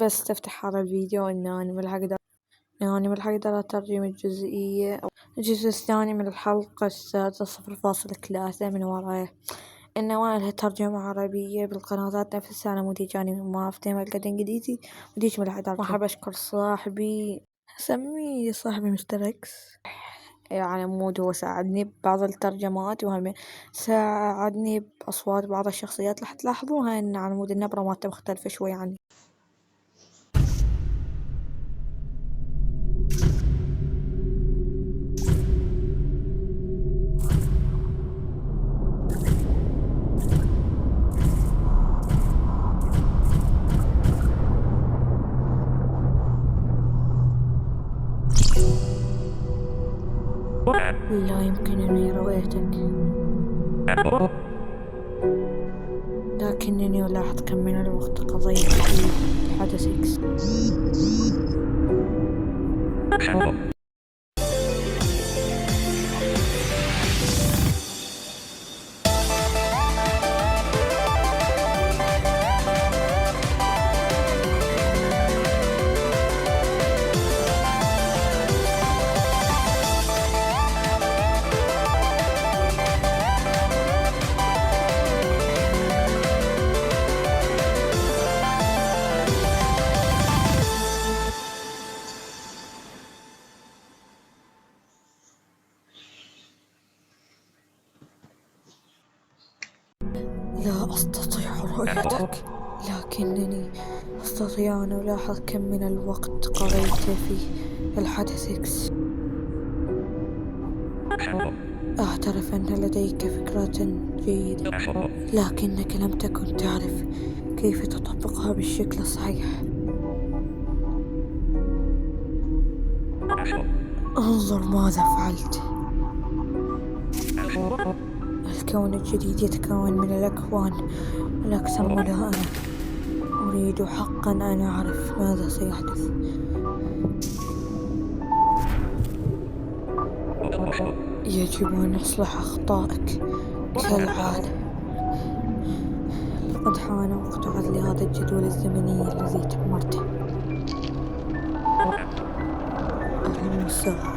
بس تفتح هذا الفيديو إنه أنا ملحق أقدر أترجم الجزء الثاني من الحلقة السادسة 0.3 من وراء إنه لها ترجمة عربية بالقنوات نفسها على مود جاني ما أفتهم القد إنجليزي وديش ملحق أرجم. أحب أشكر صاحبي سميه صاحبي مستر إكس على مود هو ساعدني ببعض الترجمات وهم ساعدني بأصوات بعض الشخصيات راح تلاحظوها إن على مود النبرة مالته مختلفة شوي عني. لا يمكنني رؤيتك لكنني ألاحظ كم من الوقت قضيت في الحدث إكس. لا أستطيع رؤيتك لكنني أستطيع أن ألاحظ كم من الوقت قضيت في الحدث إكس. أعترف أن لديك فكرة جيدة لكنك لم تكن تعرف كيف تطبقها بالشكل الصحيح. انظر ماذا فعلت. الكون الجديد يتكون من الأكوان الأكثر ملائمة. أريد حقا أن أعرف ماذا سيحدث. يجب أن نصلح أخطائك كالعادة. لقد حان وقت عزل هذا الجدول الزمني الذي تمرته. المساعدة.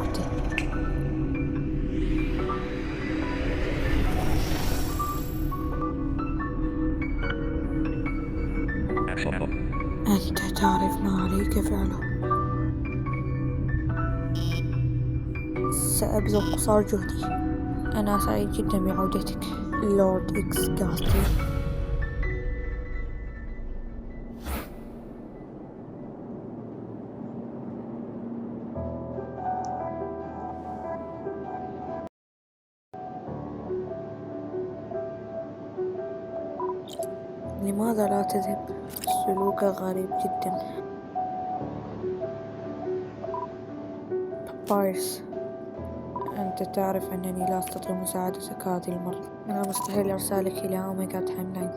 أنت تعرف ما عليك فعله. سأبذل قصارى جهدي. أنا سعيد جدا بعودتك لورد إكس غاستي. لماذا لا تذهب؟ سلوكك غريب جدا. بابايرس، أنت تعرف أنني لا أستطيع مساعدتك هذه المرة. من المستحيل إرسالك إلى أوميجا تايم لاين.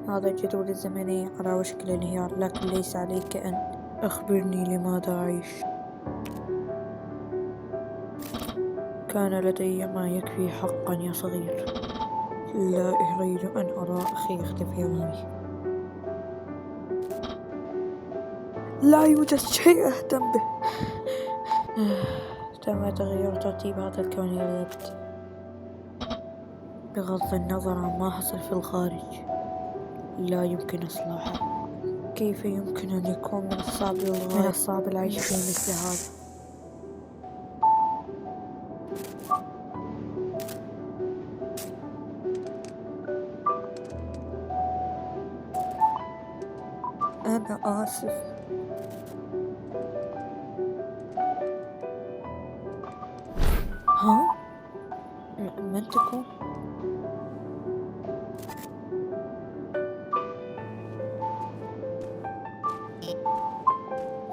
هذا الجدول الزمني على وشك الانهيار لكن ليس عليك أن أخبرني لماذا أعيش. كان لدي ما يكفي حقا يا صغير. لا أريد أن أرى أخي يختفي أمامي. لا يوجد شيء أهتم به. تم تغيير ترتيب هذا الكون إلى الأبد بغض النظر عن ما حصل في الخارج. لا يمكن إصلاحه. كيف يمكن أن يكون من الصعب العيش في مثل هذا؟ أنا آسف. ها؟ من تكون؟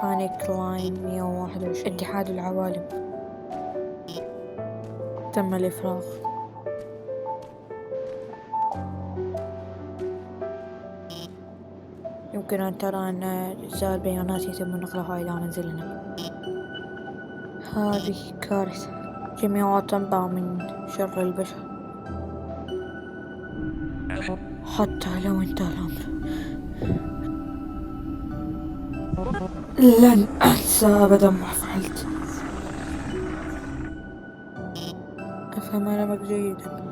بانيك لاين 121. اتحاد العوالم. تم الإفراغ. يمكن أن ترى أن أجزاء البيانات يتم نقلها إلى منزلنا. هذه كارثة. جميعها تنبع من شر البشر حتى لو انتهى الأمر. لن أنسى أبدا ما فعلت. أفهم ألمك جيدا.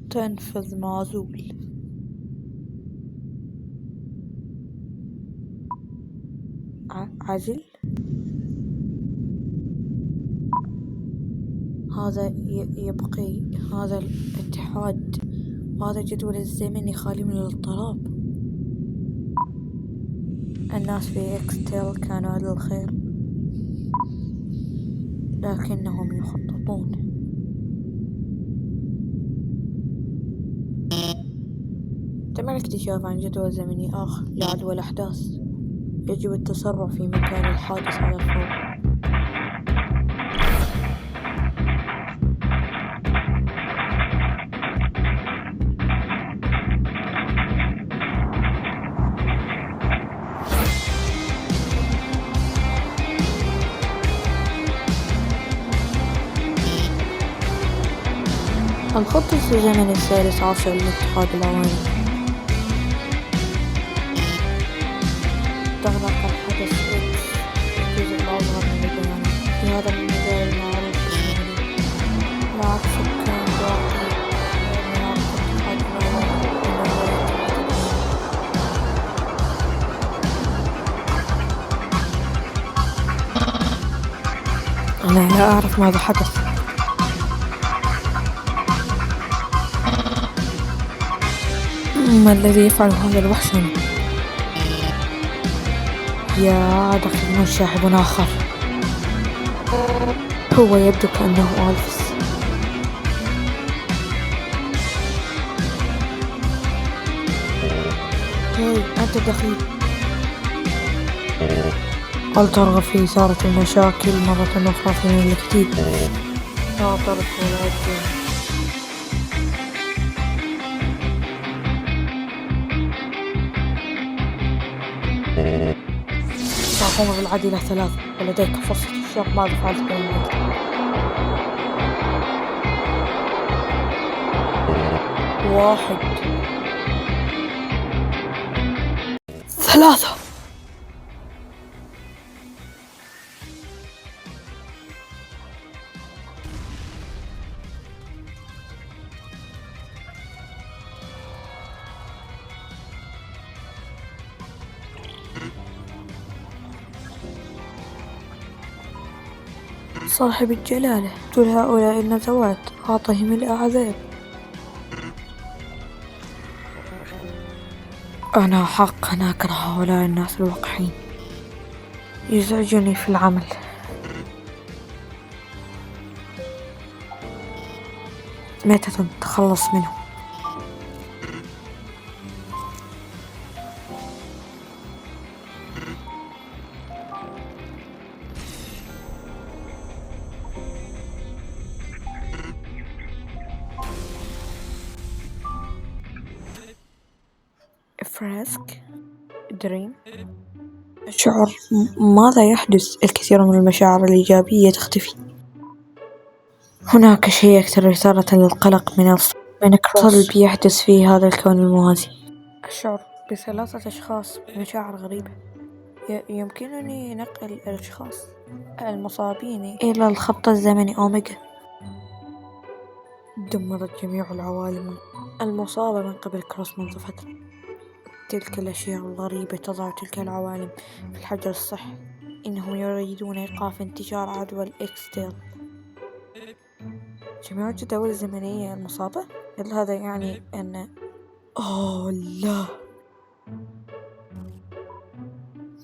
تنفذ معزول. عزل. هذا يبقي هذا الاتحاد، وهذا الجدول الزمني خالي من الاضطراب. الناس في إكستيل كانوا على الخير، لكنهم يخططون. تم الاكتشاف عن جدول زمني آخر لعدوى الأحداث. يجب التسرع في مكان الحادث على الفور. الخط الزمني الثالث عشر للاتحاد العوالمي. تغلق الحدث إكس الجزء الأصغر من البيانات في هذا المجال المعروف باسمه مع سكان باقي مناطق الاتحاد العوالمي أنا لا أعرف ماذا حدث. ما الذي يفعل هذا الوحش هنا؟ يا دخل شاحب آخر. هو يبدو كأنه ألفس. هاي أنت دخيل. هل ترغب في إثارة المشاكل مرة أخرى في الجديد؟ لا طرف ولا أجل. سأقوم بالعديلة ثلاثة، ولديك فرصة الشق ماذا فعلت بالموت. واحد، ثلاثة. صاحب الجلالة، قل هؤلاء النزوات أعطهم الأعذاب. أنا حقا أكره هؤلاء الناس الوقحين، يزعجني في العمل. متى تتخلص منه؟ فراسك دريم. أشعر ماذا يحدث؟ الكثير من المشاعر الإيجابية تختفي. هناك شيء أكثر إثارة للقلق من صلب يحدث في هذا الكون الموازي. أشعر بثلاثة أشخاص بمشاعر غريبة. يمكنني نقل الأشخاص المصابين إلى الخط الزمني أوميجا. دمرت جميع العوالم المصابة من قبل كروس منذ فترة. تلك الأشياء الغريبة تضع تلك العوالم في الحجر الصحي. إنهم يريدون إيقاف انتشار عدوى الإكستيل. جميع الجداول الزمنية المصابة؟ هل هذا يعني أن لا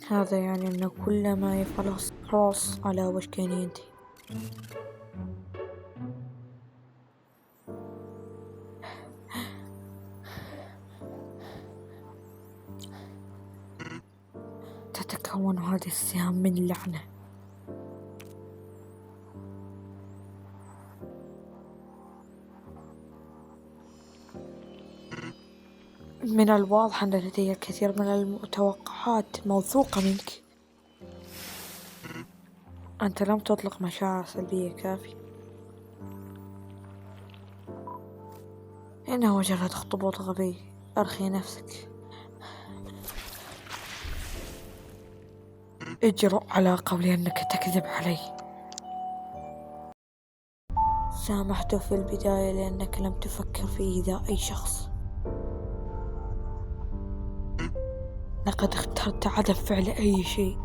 هذا يعني أن كل ما يفعله خلاص على وشك أن ينتهي. تتكون هذه السهام من لعنة. من الواضح أن لدي الكثير من المتوقعات موثوقة منك. أنت لم تطلق مشاعر سلبية كافية. إنه مجرد اخطبوط غبي. أرخي نفسك. اجرؤ على قولي أنك تكذب علي. سامحت في البداية لأنك لم تفكر في إيذاء أي شخص. لقد اخترت عدم فعل أي شيء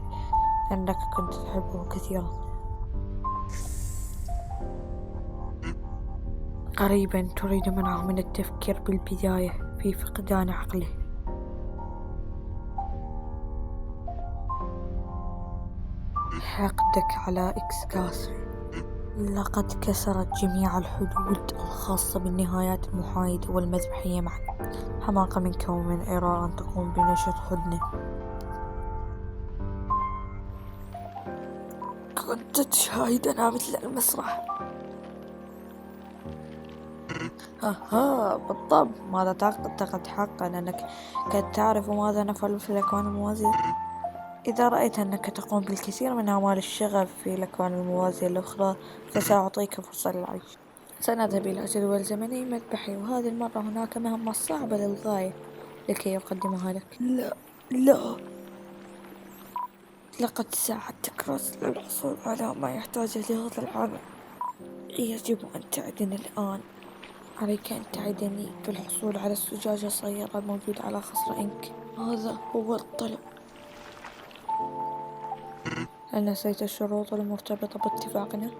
لأنك كنت تحبه كثيرا. قريبا تريد منعه من التفكير بالبداية في فقدان عقله. حقدك على إكس كاسر لقد كسرت جميع الحدود الخاصة بالنهايات المحايدة والمذبحية معك. حماقة منك ومن إيرا أن تقوم بنشر حزنه. كنت تشاهدنا مثل المسرح. بالطبع. ماذا تعتقد حقا أنك قد تعرف ماذا نفعل في الأكوان الموازية؟ إذا رأيت أنك تقوم بالكثير من أعمال الشغف في الأكوان الموازية الأخرى فسأعطيك فرصة للعيش. سنذهب إلى جدول زمني مذبحي، وهذه المرة هناك مهمة صعبة للغاية لكي أقدمها لك. لا. لقد ساعدتك راس للحصول على ما يحتاجه لهذا العمل. يجب أن تعدني الآن. عليك أن تعدني بالحصول على الزجاجة الصغيرة الموجودة على خصر إنك. هذا هو الطلب. هل نسيت الشروط المرتبطة باتفاقنا؟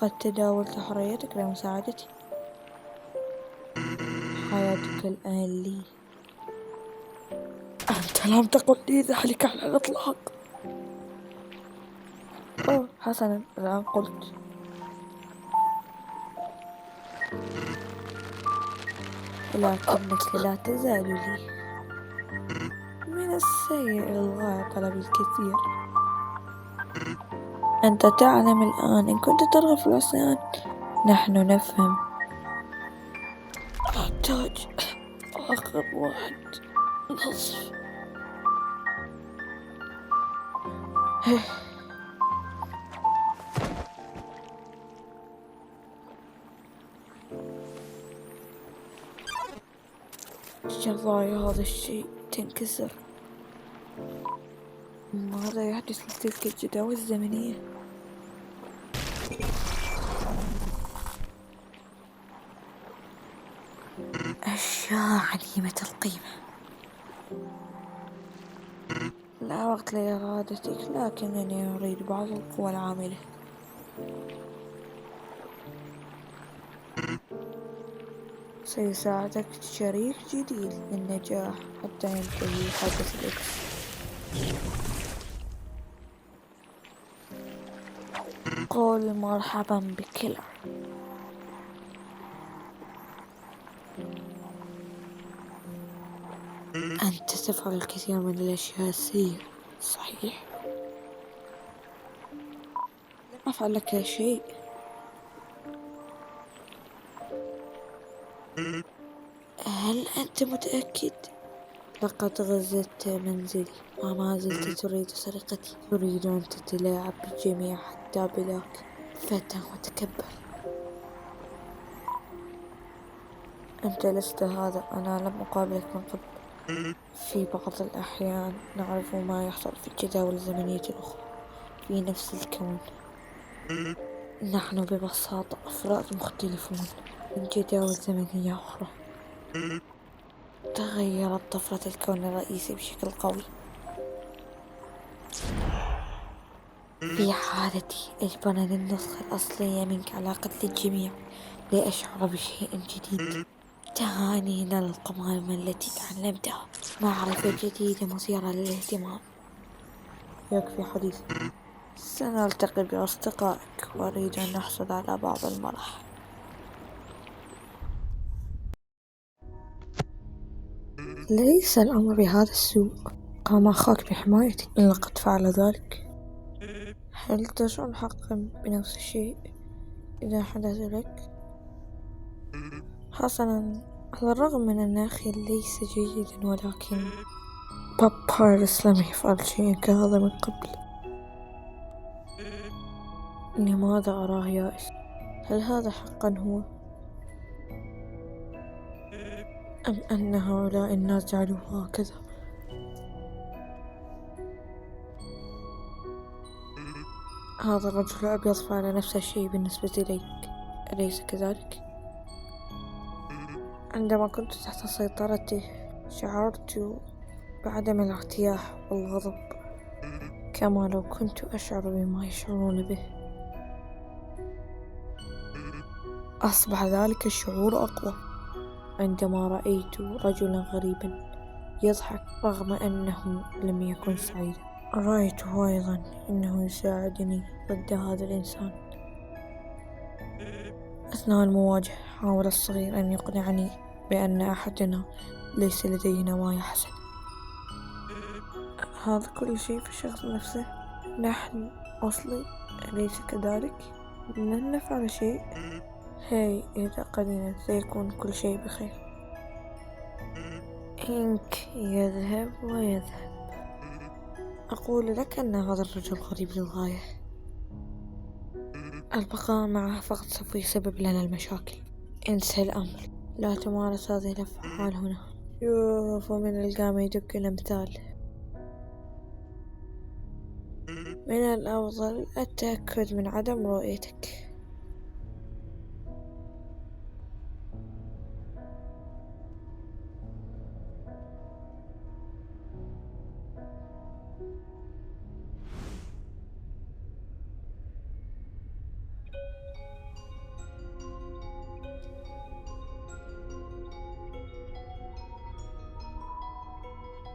قد تداولت حريتك لمساعدتي. حياتك الآن لي. أنت لم تقل لي ذلك على الإطلاق. حسنا، الآن قلت. لكنك لا تزال لي. من السيء للغاية طلب الكثير. أنت تعلم الآن إن كنت ترغب في العصيان. نحن نفهم. أحتاج آخر واحد. نصف. جراي هذا الشيء تنكسر. ماذا يحدث لتلك الجداول الزمنية؟ أشياء عديمة القيمة. لا وقت لإرادتك، لكنني أريد بعض القوى العاملة. سيساعدك شريك جديد للنجاح حتى ينتهي حدث الإكس. قل مرحبا بكيلر. أنت تفعل الكثير من الأشياء السيئة، صحيح؟ لم أفعل لك شيء. هل أنت متأكد؟ لقد غزت منزلي وما زلت تريد سرقتي. تريد أن تتلاعب بالجميع حتى بلاك. فتى متكبر. أنت لست هذا. أنا لم أقابلك من قبل. في بعض الأحيان نعرف ما يحصل في الجداول الزمنية الأخرى في نفس الكون. نحن ببساطة أفراد مختلفون من جداول زمنية أخرى. تغيرت طفرة الكون الرئيسي بشكل قوي. في حالتي أجبرني النسخة الأصلية منك على قتل الجميع لأشعر بشيء جديد. تهاني للقمامة التي تعلمتها، معرفة جديدة مثيرة للاهتمام. يكفي حديث، سنلتقي بأصدقائك وأريد أن نحصل على بعض المرح. ليس الأمر بهذا السوء، قام أخاك بحمايتك إن لقد فعل ذلك. هل تشعر حقا بنفس الشيء إذا حدث لك؟ حسنا، على الرغم من أن أخي ليس جيدا، ولكن بابايرس لم يفعل شيئا كهذا من قبل. لماذا أراه يائس؟ هل هذا حقا هو؟ أم أن هؤلاء الناس جعلوه هكذا؟ هذا الرجل الأبيض فعل نفس الشيء بالنسبة إليك، أليس كذلك؟ عندما كنت تحت سيطرته شعرت بعدم الارتياح والغضب، كما لو كنت أشعر بما يشعرون به. أصبح ذلك الشعور أقوى عندما رأيت رجلا غريبا يضحك رغم أنه لم يكن سعيدا. رأيته أيضا أنه يساعدني ضد هذا الإنسان. أثناء المواجهة حاول الصغير أن يقنعني بأن أحدنا ليس لديه نوايا حسنة. هذا كل شيء في الشخص نفسه. نحن أصلي، أليس كذلك؟ لن نفعل شيء. هاي إذا قليلا سيكون كل شيء بخير. إنك يذهب ويذهب. أقول لك أن هذا الرجل غريب للغاية. البقاء معه فقط سوف يسبب لنا المشاكل. انسى الأمر، لا تمارس هذه الأفعال هنا. شوف، من القام يدق الأمثال. من الأفضل التأكد من عدم رؤيتك.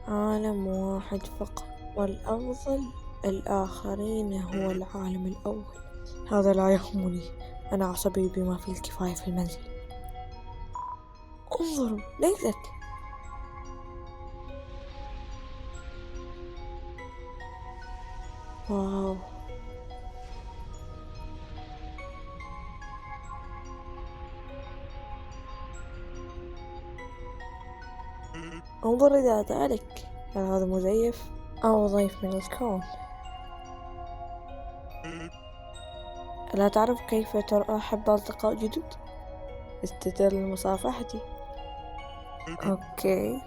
عالم واحد فقط، والأفضل الآخرين هو العالم الأول. هذا لا يهمني، أنا عصبي بما فيه الكفاية في المنزل. انظروا، ليست. واو، انظر إلى ذلك. هل هذا مزيف أو ضيف من الكون؟ ألا تعرف كيف ترحب بأصدقاء جدد؟ استدل لمصافحتي. أوكي.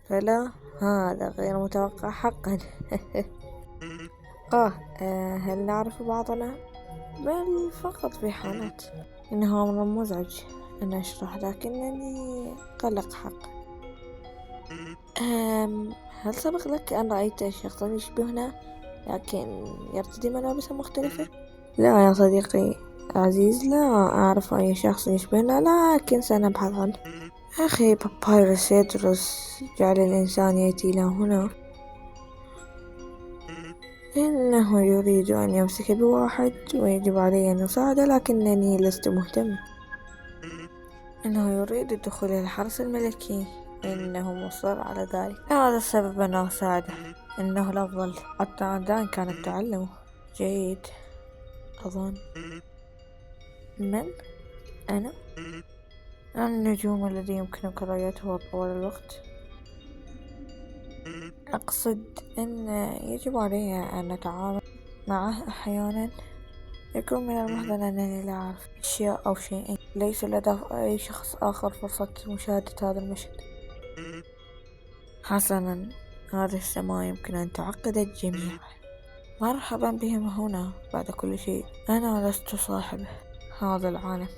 فلا، هذا غير متوقع حقا. هل نعرف بعضنا؟ بل فقط في حالات. إنه أمر مزعج أن أشرح، لكنني قلق حقا. هل سبق لك أن رأيت شخصا يشبهنا لكن يرتدي ملابسا مختلفة؟ لا يا صديقي عزيز، لا أعرف أي شخص يشبهنا، لكن سنبحث عنه. أخي بابايرس يدرس جعل الإنسان يأتي إلى هنا. إنه يريد أن يمسك بواحد ويجب علي أن أساعده، لكنني لست مهتم. إنه يريد الدخول إلى الحرس الملكي، إنه مصر على ذلك. هذا السبب أن أساعده. إنه الأفضل، حتى الآن كانت تعلمه جيد أظن. من؟ أنا؟ النجوم الذي يمكنك رؤيته طوال الوقت. أقصد أن يجب علي أن نتعامل معه أحيانا. يكون من المحزن أنني لا أعرف أشياء أو شيئين. ليس لدى أي شخص آخر فرصة مشاهدة هذا المشهد. حسنا، هذه السماء يمكن أن تعقد الجميع. مرحبا بهم هنا. بعد كل شيء أنا لست صاحبه. هذا العالم.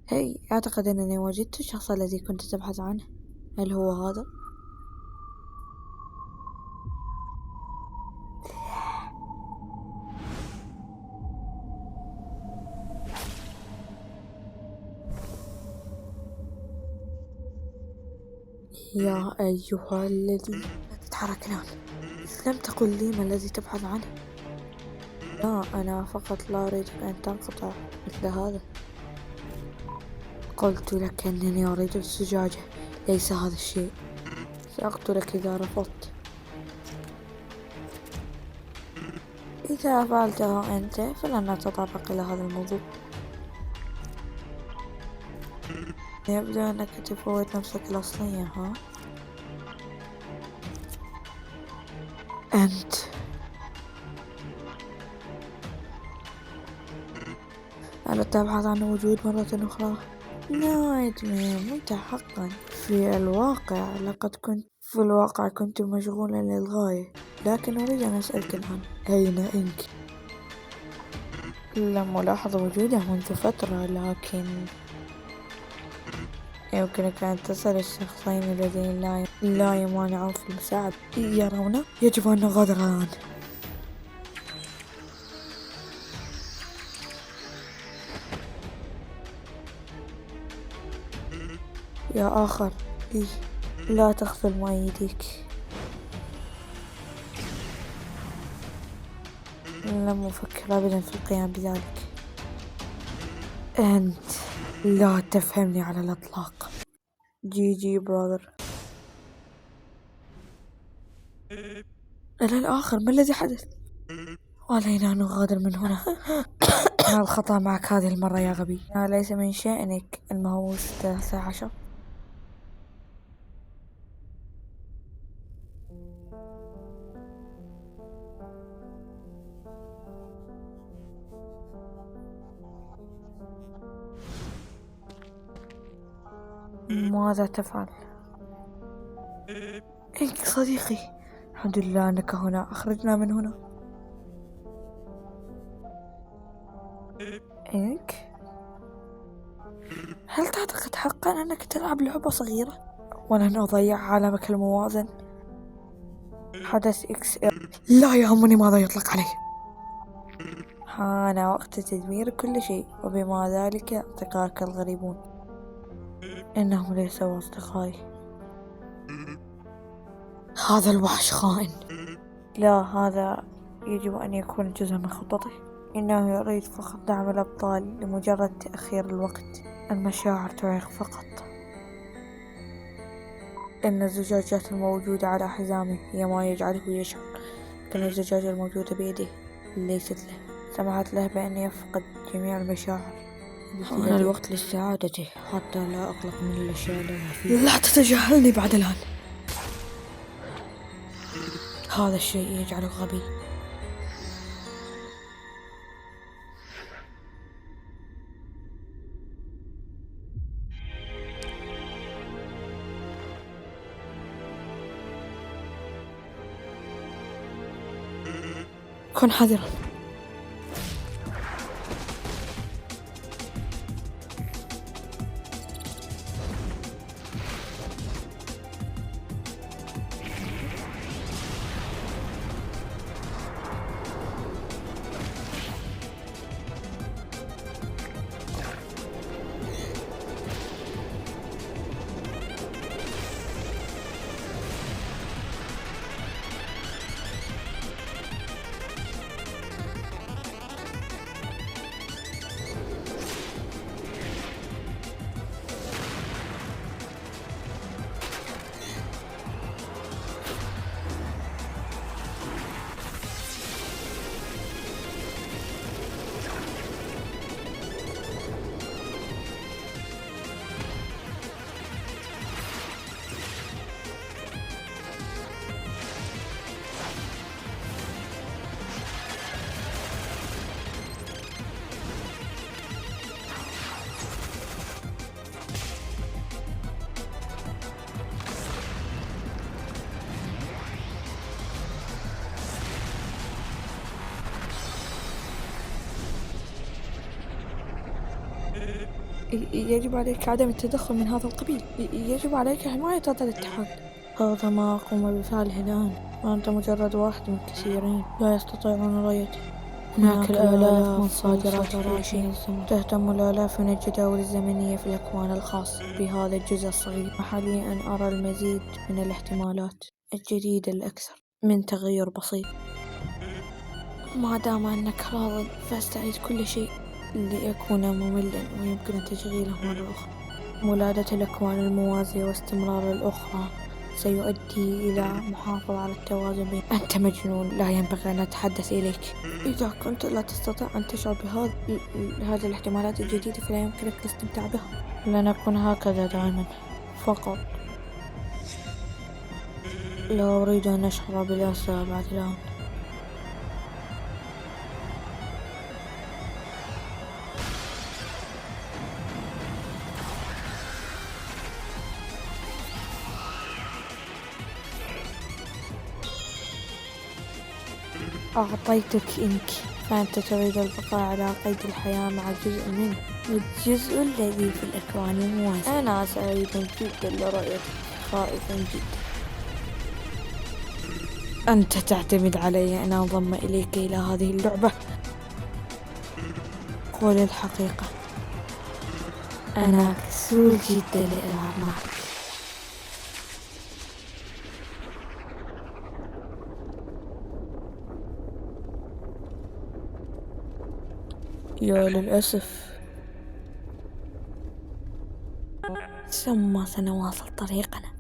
هي أعتقد أنني وجدت الشخص الذي كنت تبحث عنه. هل هو هذا؟ يا أيها الذي لا تتحرك الآن. لم تقل لي ما الذي تبحث عنه؟ لا، أنا فقط لا أريدك أن تنقطع مثل هذا. قلت لك أنني أريد الزجاجة، ليس هذا الشيء. سأقتلك إذا رفضت. إذا فعلته أنت فلن نتطرق إلى هذا الموضوع. يبدو أنك تفوت نفسك الأصلية، ها؟ أنت ألا تبحث عن وجود مرة أخرى؟ نايت مان، أنت حقا في الواقع كنت مشغولا للغاية، لكن أريد أن أسألك الآن، أين إنك؟ لم ألاحظ وجوده منذ فترة، لكن يمكنك أن تسأل الشخصين الذين لا يمانعون في المساعدة. يرونه؟ يجب أن نغادر الآن. يا آخر، لا تغفل مؤيديك. لم أفكر أبدا في القيام بذلك. أنت لا تفهمني على الإطلاق. جي براذر. إلى الآخر، ما الذي حدث؟ علينا أن نغادر من هنا. الخطأ معك هذه المرة يا غبي. ليس من شأنك المهووس 13. ماذا تفعل؟ إنك صديقي. الحمد لله أنك هنا، أخرجنا من هنا. إنك؟ هل تعتقد حقا أنك تلعب لعبة صغيرة؟ ولن أضيع عالمك الموازن. حدث لا يهمني ماذا يطلق عليه. حان وقت تدمير كل شيء، وبما ذلك أصدقائك الغريبون. إنهم ليسوا أصدقائي. هذا الوحش خائن. لا، هذا يجب أن يكون جزءا من خطته. إنه يريد فقط دعم الأبطال لمجرد تأخير الوقت. المشاعر تعيق فقط. إن الزجاجات الموجودة على حزامه هي ما يجعله يشعر، لكن الزجاجة الموجودة بيده ليست له. سمحت له بأن يفقد جميع المشاعر. حان الوقت لاستعادته حتى لا أقلق من الأشياء التي لا تتجاهلني بعد الآن. هذا الشيء يجعله غبي. كن حذرا. يجب عليك عدم التدخل من هذا القبيل. يجب عليك حماية هذا الاتحاد. هذا ما أقوم بفعله الآن، وأنت مجرد واحد من كثيرين لا يستطيعون رؤيتي. هناك الآلاف من صادرات كل شيء. تهتم الآلاف من الجداول الزمنية في الأكوان الخاصة بهذا الجزء الصغير. وحاليا أن أرى المزيد من الاحتمالات الجديدة الأكثر من تغير بسيط. ما دام أنك راض فاستعيد كل شيء ليكون مملا ويمكن تشغيله مرة أخرى. مولادة الأكوان الموازية واستمرار الأخرى سيؤدي إلى محافظة على التوازن بين. أنت مجنون، لا ينبغي أن أتحدث إليك. إذا كنت لا تستطيع أن تشعر بهذه الاحتمالات الجديدة فلا يمكنك الاستمتاع بها. لنكن هكذا دائما فقط. لا أريد أن أشعر بالأسى بعد الآن. أعطيتك إنك، فأنت تريد البقاء على قيد الحياة مع جزء منه، الجزء الذي في الأكوان الموازية. أنا سعيد جدا لرؤيتك خائفا جدا. أنت تعتمد علي أن أنضم إليك إلى هذه اللعبة؟ قول الحقيقة، أنا كسول جدا لألعب معك. يا للأسف، ثم سنواصل طريقنا.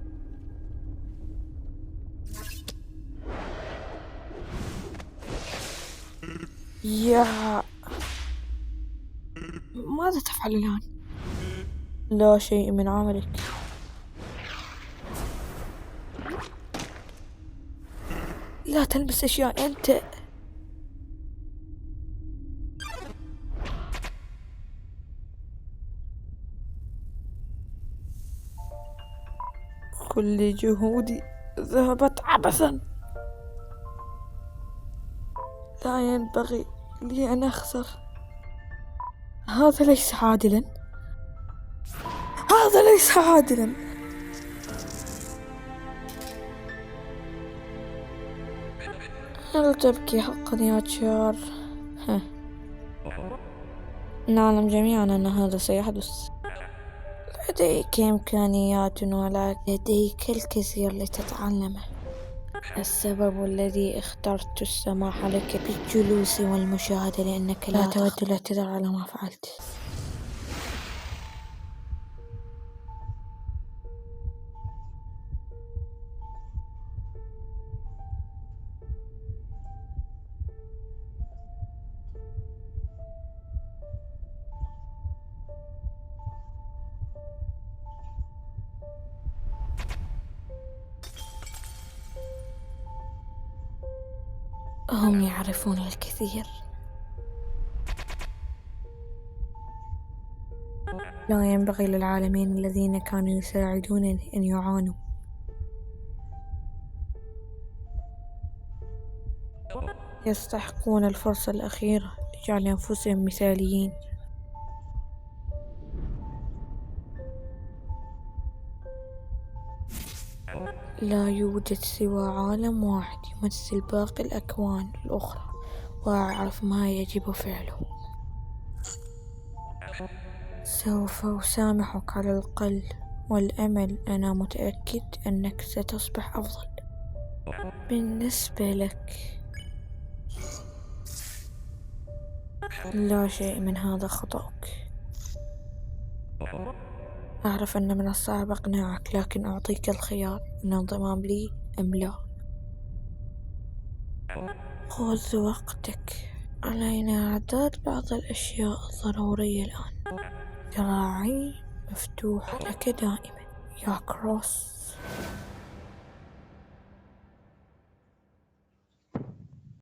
يا ماذا تفعل الآن؟ لا شيء من عملك. لا تلمس أشياء. أنت كل جهودي ذهبت عبثا. لا ينبغي لي أن أخسر. هذا ليس عادلا. هذا ليس عادلا. هل تبكي حقا يا تشار؟ نعلم جميعا أن هذا سيحدث. لديك إمكانيات ولكن لديك الكثير لتتعلمه. السبب الذي اخترت السماح لك بالجلوس والمشاهدة لأنك لا تود الاعتذار على ما فعلت. هم يعرفون الكثير. لا ينبغي للعالمين الذين كانوا يساعدونني أن يعانوا. يستحقون الفرصة الأخيرة لجعل أنفسهم مثاليين. لا يوجد سوى عالم واحد يمثل باقي الأكوان الأخرى، وأعرف ما يجب فعله. سوف أسامحك على الأقل، والأمل أنا متأكد أنك ستصبح أفضل. بالنسبة لك لا شيء من هذا خطأك. أعرف أن من الصعب إقناعك، لكن أعطيك الخيار من الانضمام لي أم لا. خذ وقتك. علينا إعداد بعض الأشياء الضرورية الآن. ذراعي مفتوحة لك دائما يا كروس.